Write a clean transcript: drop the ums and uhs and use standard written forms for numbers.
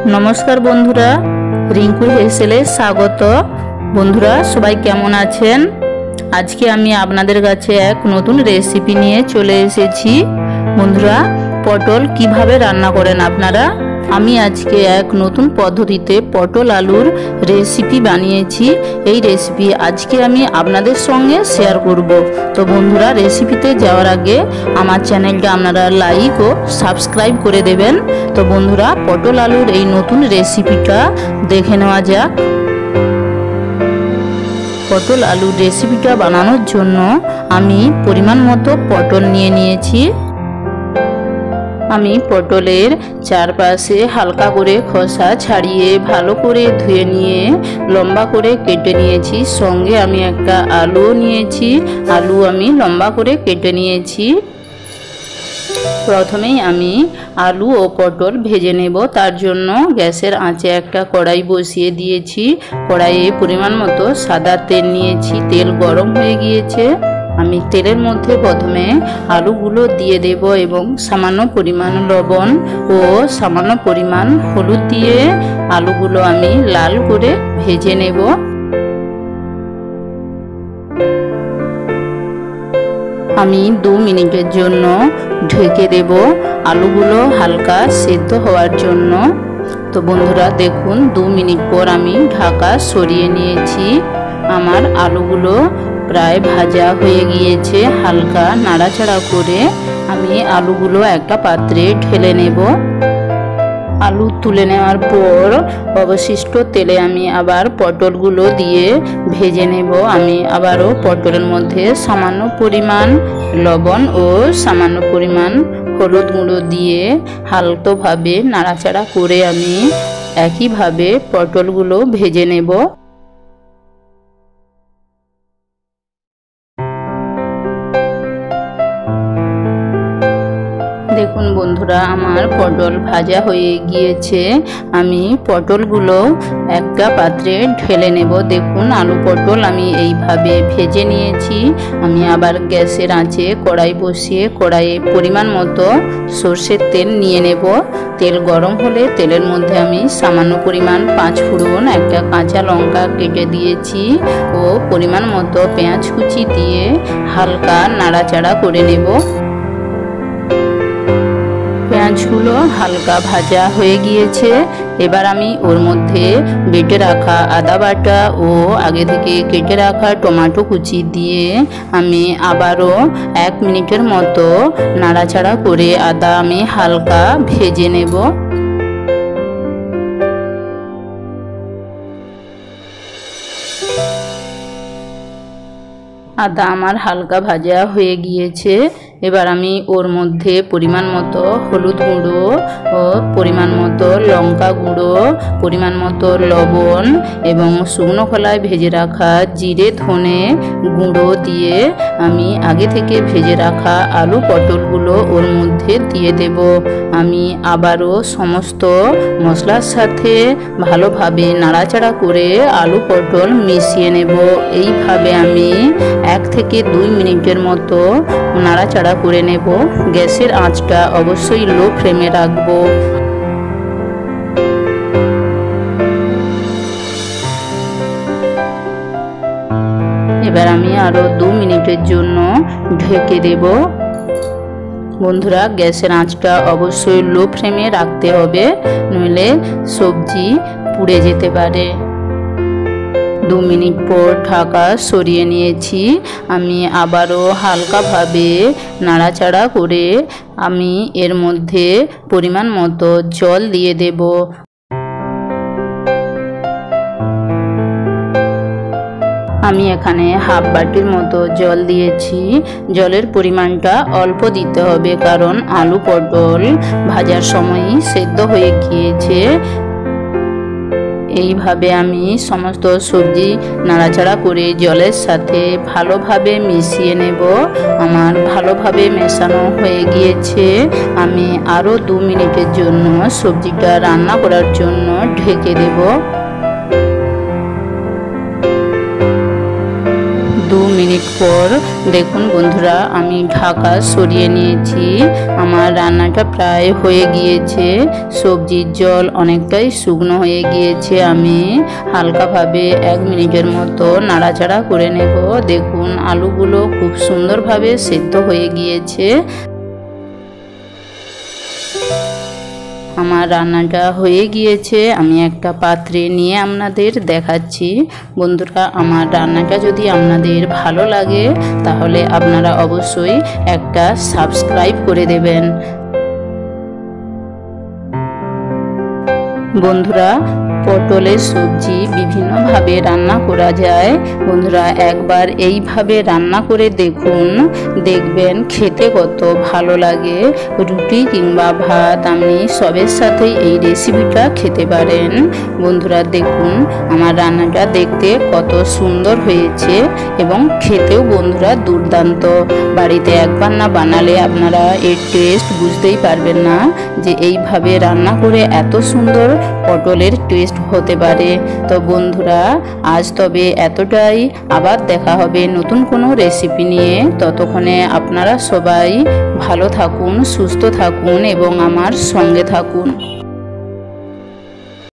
नमस्कार बंधुरा रिंकू हेसेले स्वागत। बंधुरा सबाई केमन आछेन? आज के आमी आपनादेर काछे एक नतून रेसिपि निये चले एसेछि। बंधुरा पटल किभाबे रान्ना करेन आपनारा, आमी आजके एक नतून पद्धतिते पटल आलुर रेसिपि बानिয়েছি। এই রেসিপি আজকে আমি আপনাদের সঙ্গে শেয়ার করব। তো বন্ধুরা রেসিপিতে যাওয়ার আগে আমার চ্যানেলটা আপনারা লাইক ও সাবস্ক্রাইব করে দেবেন। তো বন্ধুরা পটল আলুর এই নতুন রেসিপিটা দেখে নেওয়া যাক। পটল আলুর রেসিপিটা বানানোর জন্য আমি পরিমাণ মতো পটল নিয়ে নিয়েছি। আমি পটলের চারপাশে হালকা করে খোসা ছাড়িয়ে ভালো করে ধুয়ে নিয়ে লম্বা করে কেটে নিয়েছি। সঙ্গে আমি একটা আলু নিয়েছি, আলু আমি লম্বা করে কেটে নিয়েছি। প্রথমেই আমি আলু ও পটল ভেজে নেব। তার জন্য গ্যাসের আঁচে একটা কড়াই বসিয়ে দিয়েছি। কড়াইয়ে পরিমাণ মতো সাদা তেল নিয়েছি। তেল গরম হয়ে গিয়েছে। আমি তেলের মধ্যে প্রথমে আলুগুলো দিয়ে দেব এবং সামান্য পরিমাণ লবণ ও সামান্য পরিমাণ হলুদ দিয়ে আলুগুলো আমি লাল করে ভেজে নেব। আমি 2 মিনিটের জন্য ঢেকে দেব আলুগুলো হালকা সেদ্ধ হওয়ার জন্য। তো বন্ধুরা দেখুন 2 মিনিট পর আমি ঢাকা সরিয়ে নিয়েছি। আমার আলুগুলো প্রায় ভাজা হয়ে গিয়েছে। হালকা নাড়াচাড়া করে আমি আলুগুলো একটা পাত্রে ঢেলে নেব। আলু তুলে নেওয়ার পর অবশিষ্ট তেলে আমি আবার পটলগুলো দিয়ে ভেজে নেব। আমি আবারও পটলের মধ্যে সামান্য পরিমাণ লবণ ও সামান্য পরিমাণ হলুদ গুঁড়ো দিয়ে হালকাভাবে নাড়াচাড়া করে আমি একইভাবে পটলগুলো ভেজে নেব। দেখুন বন্ধুরা আমার পটল ভাজা হয়ে গিয়েছে। আমি পটলগুলো একটা পাত্রে ঢেলে নেব। দেখুন আলু পটল আমি এইভাবে ভেজে নিয়েছি। আমি আবার গ্যাসের আঁচে কড়াই বসিয়ে কড়াইয়ে পরিমাণ মতো সরষের তেল নিয়ে নেব। তেল গরম হলে তেলের মধ্যে আমি সামান্য পরিমাণ 5 ফোড়ন, একটা কাঁচা লঙ্কা কেটে দিয়েছি ও পরিমাণ মতো পেঁয়াজ কুচি দিয়ে হালকা নাড়াচাড়া করে নেব। পেঁয়াজগুলো হালকা ভাজা হয়ে গিয়েছে। এবার আমি ওর মধ্যে বেটে রাখা আদা বাটা ও আগে থেকে কেটে রাখা টমেটো কুচি দিয়ে আমি আবারও 1 মিনিটের মতো নাড়াচাড়া করে আদা আমি হালকা ভেজে নেব। আদা আমার হালকা ভাজা হয়ে গিয়েছে। এবার আমি ওর মধ্যে পরিমাণ মতো হলুদ গুঁড়ো ও পরিমাণ মতো লঙ্কা গুঁড়ো, পরিমাণ মতো লবণ এবং শুকনো খোলায় ভেজে রাখা জিরে ধনে গুঁড়ো দিয়ে আমি আগে থেকে ভেজে রাখা আলু পটলগুলো ওর মধ্যে দিয়ে দেব। আমি আবারও সমস্ত মশলার সাথে ভালোভাবে নাড়াচাড়া করে আলু পটল মিশিয়ে নেব। এইভাবে আমি 1 থেকে 2 মিনিটের মতো নাড়াচাড়া করে নেব। গ্যাসের আঁচটা অবশ্যই লো ফ্লেমে রাখবো। এবার আমি আরো 2 মিনিটের জন্য ঢেকে দেব। বন্ধুরা গ্যাসের আঁচটা অবশ্যই লো ফ্লেমে রাখতে হবে, নইলে সবজি পুড়ে যেতে পারে। 2 মিনিট পর ঢাকা সরিয়ে নিয়েছি। আমি আবারও হালকাভাবে নাড়াচাড়া করে আমি এর মধ্যে পরিমাণ মতো জল দিয়ে দেব। আমি এখানে হাফ বাটির মতো জল দিয়েছি। জলের পরিমাণটা অল্প দিতে হবে, কারণ আলু পটল ভাজার সময়ই সেদ্ধ হয়ে গিয়েছে। এইভাবে আমি সমস্ত সবজি নাড়াচাড়া করে জলের সাথে ভালোভাবে মিশিয়ে নেব। আমার ভালোভাবে মেশানো হয়ে গিয়েছে। আমি আরও 2 মিনিটের জন্য সবজিটা রান্না করার জন্য ঢেকে দেব। 2 2 মিনিট পর দেখুন বন্ধুরা আমি ঢাকা সরিয়ে নিয়েছি। আমার রান্নাটা প্রায় হয়ে গিয়েছে, সবজির জল অনেকটাই শুকনো হয়ে গিয়েছে। আমি হালকাভাবে 1 মিনিটের মতো নাড়াচাড়া করে নেব। দেখুন আলুগুলো খুব সুন্দরভাবে সেদ্ধ হয়ে গিয়েছে। আমার রান্নাটা হয়ে গিয়েছে, আমি একটা পাত্রে নিয়ে আপনাদের দেখাচ্ছি। বন্ধুরা আমার রান্নাটা যদি আপনাদের ভালো লাগে তাহলে আপনারা অবশ্যই একটা সাবস্ক্রাইব করে দেবেন। বন্ধুরা পটলের সবজি বিভিন্নভাবে রান্না করা যায়। বন্ধুরা একবার এইভাবে রান্না করে দেখুন, দেখবেন খেতে কত ভালো লাগে। রুটি কিংবা ভাত আপনি সবের সাথেই এই রেসিপিটা খেতে পারেন। বন্ধুরা দেখুন আমার রান্নাটা দেখতে কত সুন্দর হয়েছে এবং খেতেও বন্ধুরা দুর্দান্ত। বাড়িতে একবার না বানালে আপনারা এর টেস্ট বুঝতেই পারবেন না যে এইভাবে রান্না করে এত সুন্দর পটলের টেস্ট হতে পারে। তো বন্ধুরা আজ তবে এতটাই, আবার দেখা হবে নতুন কোনো রেসিপি নিয়ে। ততক্ষণে আপনারা সবাই ভালো থাকুন, সুস্থ থাকুন এবং আমার সঙ্গে থাকুন।